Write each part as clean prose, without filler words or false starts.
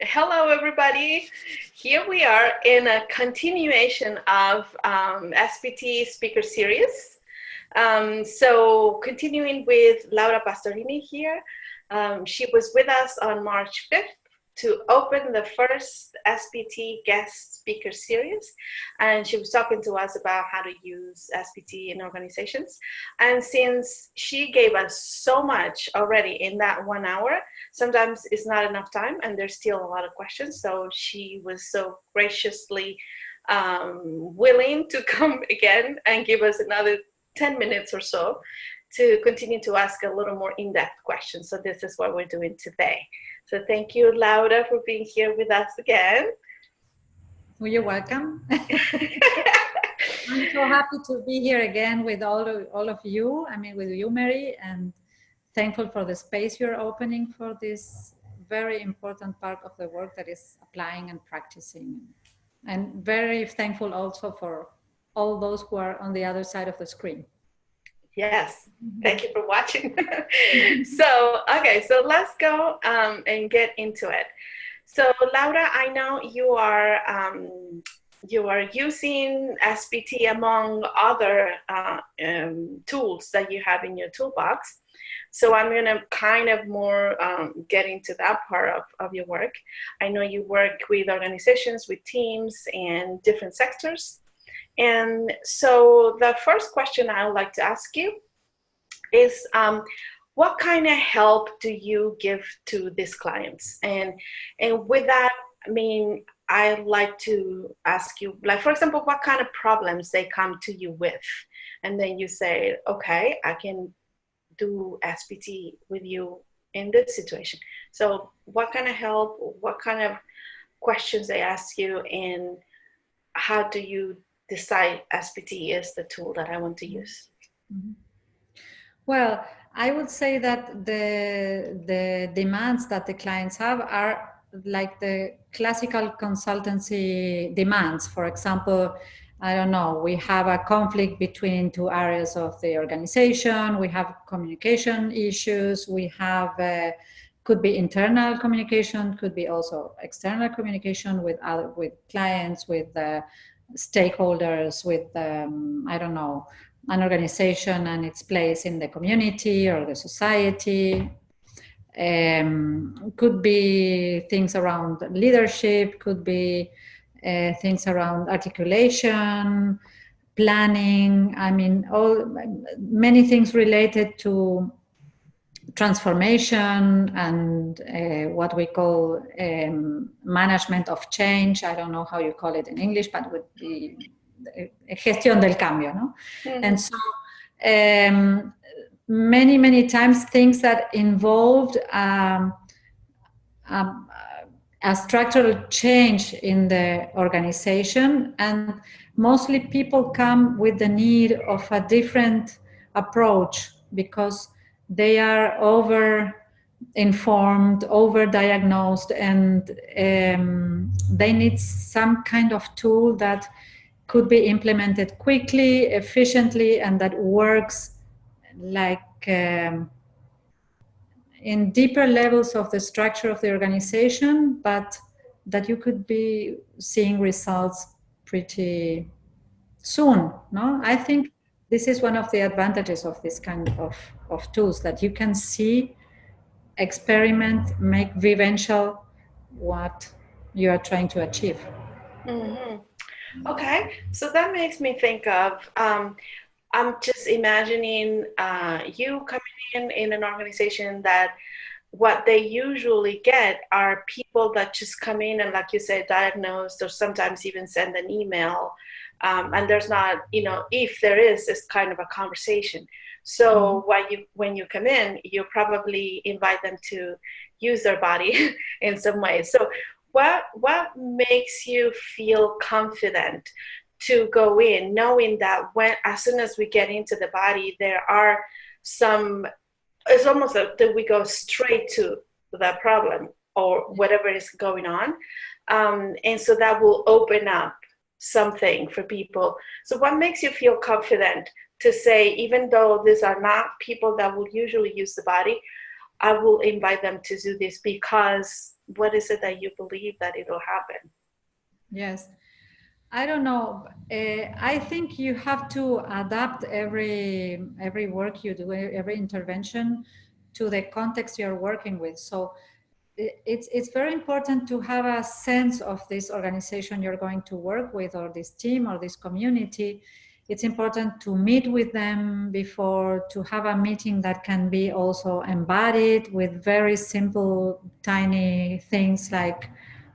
Hello, everybody. Here we are in a continuation of SPT Speaker Series. So continuing with Laura Pastorini here. She was with us on March 5th to open the first SPT Guest Speaker Series. And she was talking to us about how to use SPT in organizations. And since she gave us so much already in that 1 hour, sometimes it's not enough time and there's still a lot of questions. So she was so graciously willing to come again and give us another 10 minutes or so to continue to ask a little more in-depth questions. So this is what we're doing today. So thank you, Laura, for being here with us again. Well, you're welcome. I'm so happy to be here again with all of you. I mean, with you, Mary, and thankful for the space you're opening for this very important part of the work that is applying and practicing. And very thankful also for all those who are on the other side of the screen. Yes, thank you for watching. So let's go and get into it. So Laura, I know you are using SPT among other tools that you have in your toolbox. So I'm going to kind of more get into that part of your work. I know you work with organizations, with teams, and different sectors. And so the first question I would like to ask you is, what kind of help do you give to these clients? And with that, I mean, I'd like to ask you, like, for example, what kind of problems they come to you with? And then you say, okay, I can do SPT with you in this situation. So what kind of help, what kind of questions they ask you, and how do you decide SPT is the tool that I want to use? Mm-hmm. Well, I would say that the demands that the clients have are like the classical consultancy demands. For example, I don't know, we have a conflict between two areas of the organization, we have communication issues, we have could be internal communication, could be also external communication with clients, with stakeholders, with I don't know, an organization and its place in the community or the society. Could be things around leadership, could be things around articulation, planning. I mean, many things related to transformation and what we call management of change. I don't know how you call it in English, but with the gestión del cambio, no? Mm-hmm. And so many times things that involved a structural change in the organization, and mostly people come with the need of a different approach because they are over-informed, over-diagnosed, and they need some kind of tool that could be implemented quickly, efficiently, and that works like in deeper levels of the structure of the organization, but that you could be seeing results pretty soon. No, I think this is one of the advantages of this kind of tools, that you can see, experiment, make vivencial what you are trying to achieve. Mm-hmm. Okay, so that makes me think of, I'm just imagining you coming in an organization that what they usually get are people that just come in and, like you said, diagnosed, or sometimes even send an email. And there's not, if there is, it's kind of a conversation. So when you come in, you probably invite them to use their body in some way. So what makes you feel confident to go in, knowing that as soon as we get into the body, there are it's almost like that we go straight to the problem or whatever is going on. And so that will open up something for people. So what makes you feel confident to say, even though these are not people that will usually use the body, I will invite them to do this because what is it that you believe that it'll happen? Yes. I don't know. I think you have to adapt every work you do, every intervention to the context you're working with. So it's very important to have a sense of this organization you're going to work with, or this team or this community. It's important to meet with them before, to have a meeting that can be also embodied with very simple, tiny things like,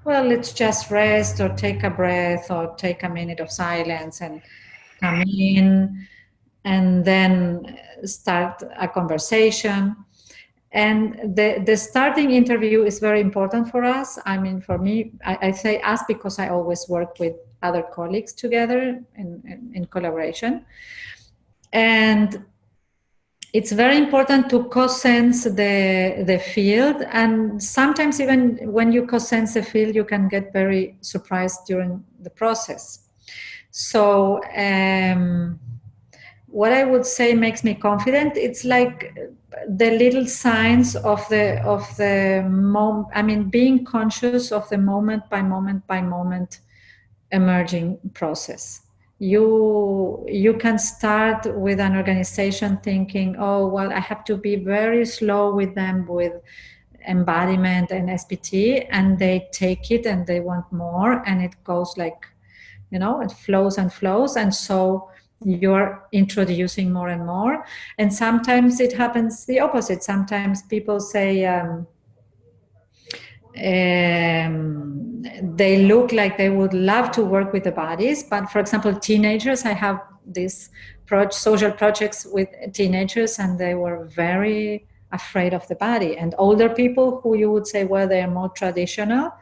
well, let's just rest or take a breath or take a minute of silence and come in and then start a conversation. And the starting interview is very important for us. I mean, for me, I say us because I always work with other colleagues together in collaboration. And it's very important to co-sense the field. And sometimes even when you co-sense the field, you can get very surprised during the process. So what I would say makes me confident. It's like the little signs of the moment. I mean, being conscious of the moment by moment emerging process. You can start with an organization thinking, oh well, I have to be very slow with them with embodiment and SPT, and they take it and they want more, and it goes like, it flows and flows, and so you're introducing more and more. And sometimes it happens the opposite. Sometimes people say they look like they would love to work with the bodies, but for example, teenagers, I have these social projects with teenagers, and they were very afraid of the body. And older people who you would say, well, they're more traditional,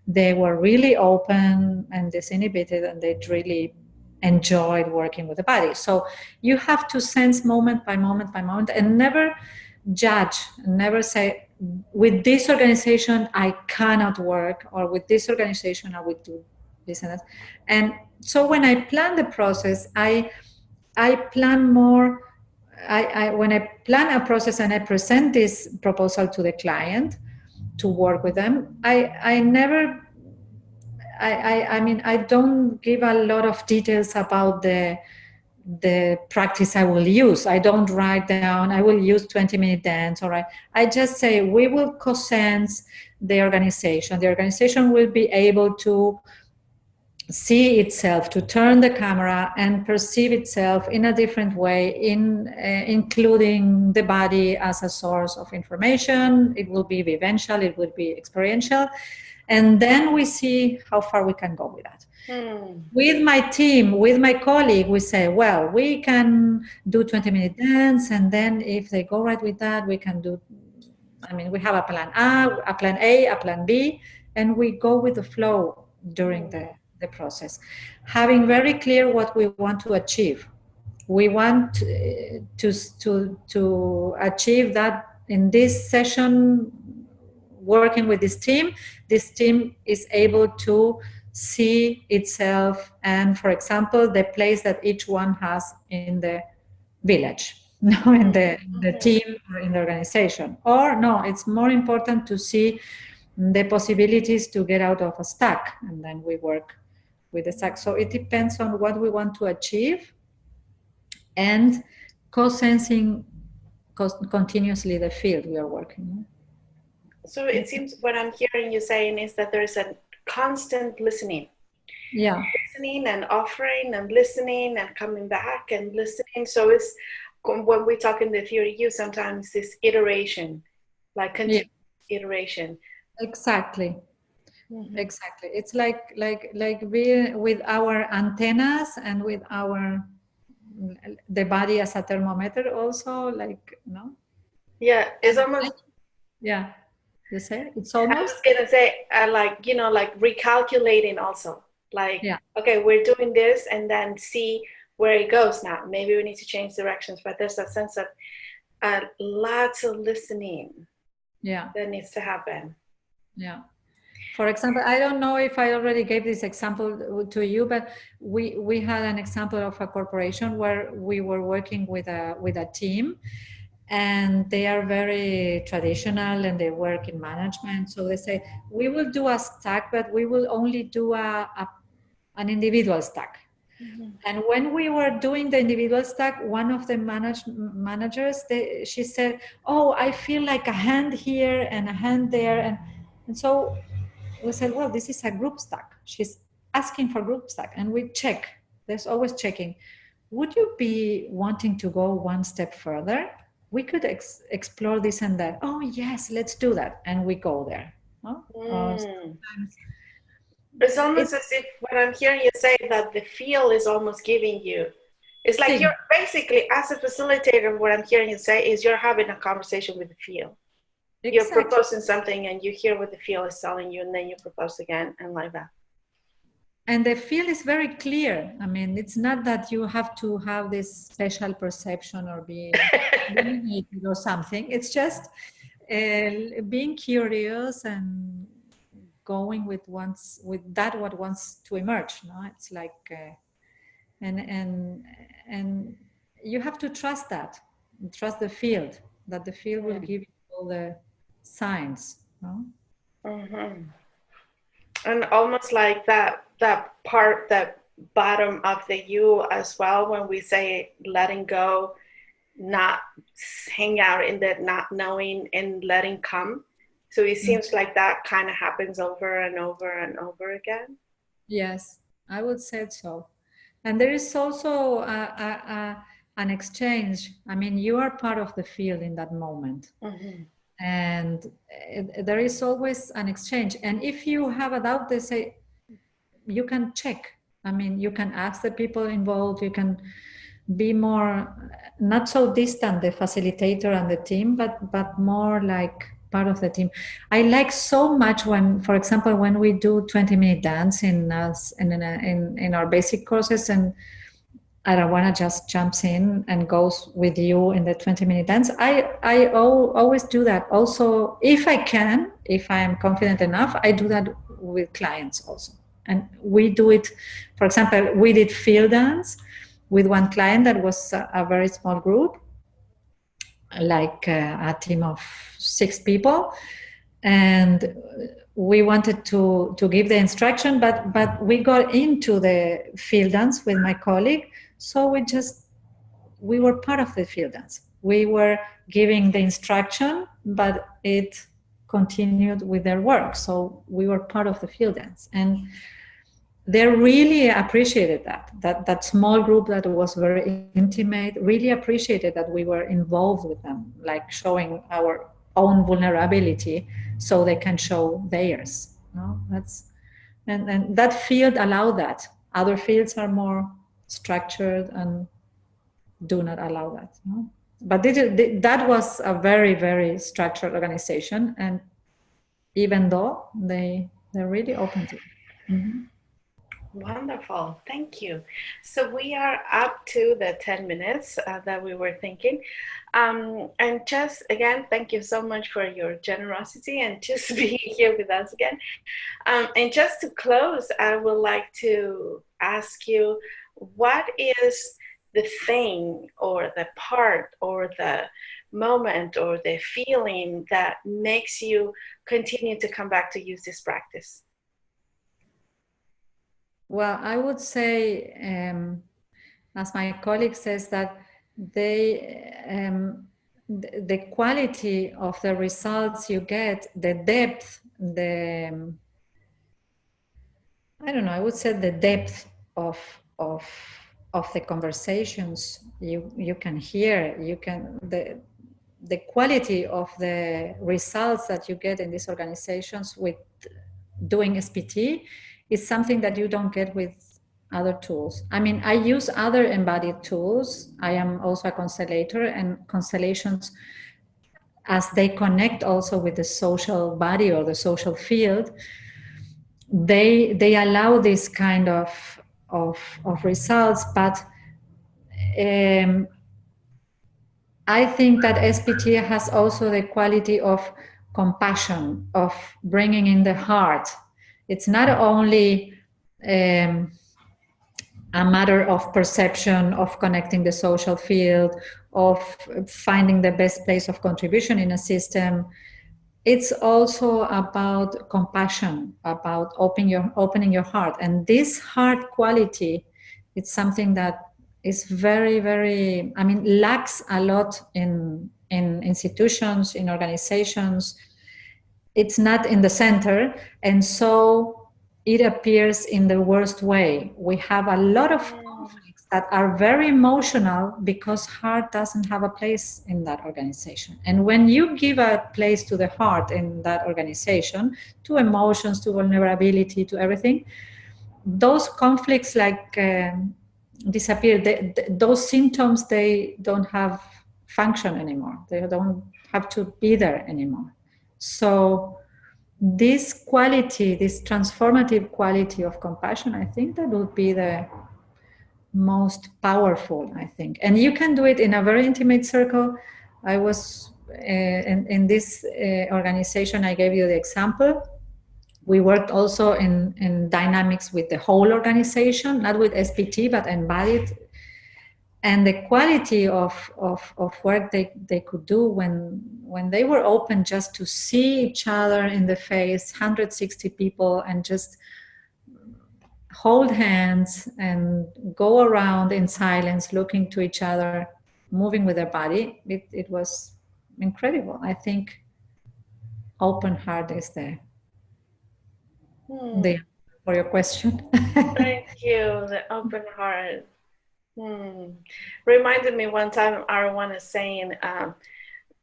they were really open and disinhibited, and they really enjoyed working with the body. So you have to sense moment by moment, and never judge, never say, with this organization I cannot work, or with this organization I will do this and that. And so when I plan the process, I plan more. When I plan a process and I present this proposal to the client to work with them, I never, I mean, I don't give a lot of details about the practice I will use. I don't write down, I will use 20-minute dance, all right. I just say, we will co-sense the organization. The organization will be able to see itself, to turn the camera and perceive itself in a different way, including the body as a source of information. It will be vivencial, it will be experiential. And then we see how far we can go with that. With my team, with my colleague, we say, well, we can do 20-minute dance, and then if they go right with that, we can do, I mean, we have a plan A, a plan B, and we go with the flow during the process, having very clear what we want to achieve. We want to achieve that in this session, working with this team is able to see itself, and for example, the place that each one has in the village, in the team or in the organization. Or no, it's more important to see the possibilities to get out of a stack, and then we work with the stack. So it depends on what we want to achieve, and co-sensing continuously the field we are working on. So it seems what I'm hearing you saying is that there's a constant listening. Yeah. Listening and offering and listening and coming back and listening. So it's, when we talk in the theory, you sometimes this iteration, like continuous iteration. Exactly. Exactly. It's like being with our antennas and with the body as a thermometer also, like, no? Yeah, it's almost. Yeah. You say it's almost. I was gonna say, like, like recalculating also. Like, okay, we're doing this, and then see where it goes now. Maybe we need to change directions, but there's a sense of lots of listening. That needs to happen. Yeah. For example, I don't know if I already gave this example to you, but we had an example of a corporation where we were working with a team, and they are very traditional and they work in management. So they say, we will do a stack, but we will only do an individual stack. And when we were doing the individual stack, one of the managers, she said, oh, I feel like a hand here and a hand there. And so we said, well, this is a group stack. She's asking for group stack. And we check. There's always checking. Would you be wanting to go one step further? We could explore this and that. Oh, yes, let's do that. And we go there. No? It's almost as if what I'm hearing you say that the feel is almost giving you. It's like you're basically, as a facilitator, what I'm hearing you say is you're having a conversation with the feel. Exactly. You're proposing something and you hear what the feel is telling you, and then you propose again, and like that. And the feel is very clear. I mean, it's not that you have to have this special perception or be illuminated or something. It's just being curious and going with what wants to emerge. No, it's like, and you have to trust that, trust the field, that the field will give you all the signs. No? Mm-hmm. And almost like that part, that bottom of the U as well, when we say letting go, not hang out in that not knowing and letting come. So it seems like that kind of happens over and over and over again. Yes, I would say so. And there is also an exchange. I mean, you are part of the field in that moment. And there is always an exchange. And if you have a doubt, they say, you can check. I mean, you can ask the people involved, you can be more, not so distant, the facilitator and the team, but more like part of the team. I like so much when, for example, when we do 20-minute dance in our basic courses, and Arawana just jumps in and goes with you in the 20-minute dance. I always do that. Also, if I can, if I am confident enough, I do that with clients also. And we do it, for example, we did field dance with one client that was a very small group, like a team of 6 people. And we wanted to give the instruction, but we got into the field dance with my colleague. So we were part of the field dance. We were giving the instruction, but it continued with their work. So we were part of the field dance. And they really appreciated that small group that was very intimate, really appreciated that we were involved with them, like showing our own vulnerability so they can show theirs. No? And that field allowed that. Other fields are more structured and do not allow that. No? But that was a very, very structured organization, and even though they're really open to it. Mm-hmm. Wonderful, thank you. So we are up to the 10 minutes that we were thinking. And just again, thank you so much for your generosity and just being here with us again. And just to close, I would like to ask you, what is the thing or the part or the moment or the feeling that makes you continue to come back to use this practice? Well, I would say, as my colleague says, that the quality of the results you get, the depth, I don't know, I would say the depth of the conversations you can hear, the quality of the results that you get in these organizations with doing SPT is something that you don't get with other tools. I mean, I use other embodied tools. I am also a constellator, and constellations, as they connect also with the social body or the social field, they allow this kind of results. But I think that SPT has also the quality of compassion, of bringing in the heart. It's not only a matter of perception, of connecting the social field, of finding the best place of contribution in a system. It's also about compassion, about opening your heart. And this heart quality, it's something that is very, very, I mean, lacks a lot in institutions, in organizations. It's not in the center. And so it appears in the worst way. We have a lot of conflicts that are very emotional because heart doesn't have a place in that organization. And when you give a place to the heart in that organization, to emotions, to vulnerability, to everything, those conflicts disappear. Those symptoms, they don't have function anymore. They don't have to be there anymore. So this quality, this transformative quality of compassion, I think that would be the most powerful, I think. And you can do it in a very intimate circle. I was in this organization, I gave you the example. We worked also in dynamics with the whole organization, not with SPT, but embodied. And the quality of work they could do when they were open just to see each other in the face, 160 people, and just hold hands and go around in silence, looking to each other, moving with their body. It was incredible. I think open heart is the for your question. Thank you. The open heart. Reminded me one time Arwan is saying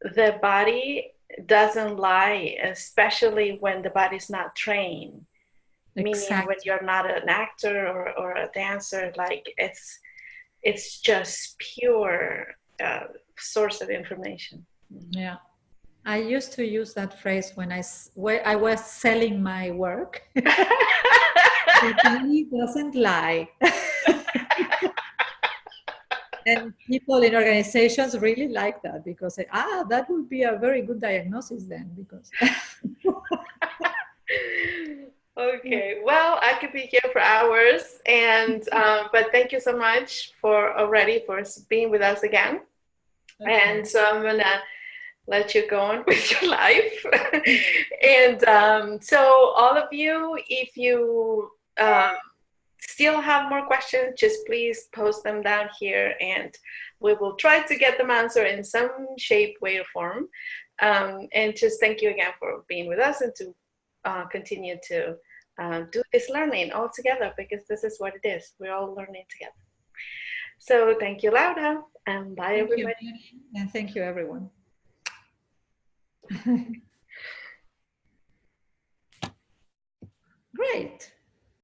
the body doesn't lie, especially when the body's not trained. Exactly. Meaning when you're not an actor or a dancer, like it's just pure source of information. Yeah. I used to use that phrase when I was selling my work. The body doesn't lie. And people in organizations really like that because that would be a very good diagnosis then. Because okay, well, I could be here for hours, and but thank you so much for being with us again. Okay. And so I'm gonna let you go on with your life. And so all of you, if you still have more questions, just please post them down here and we will try to get them answered in some shape, way, or form. And just thank you again for being with us and to continue to do this learning all together, because this is what it is. We're all learning together. So thank you, Laura, and bye, everybody. And thank you, everyone. Great.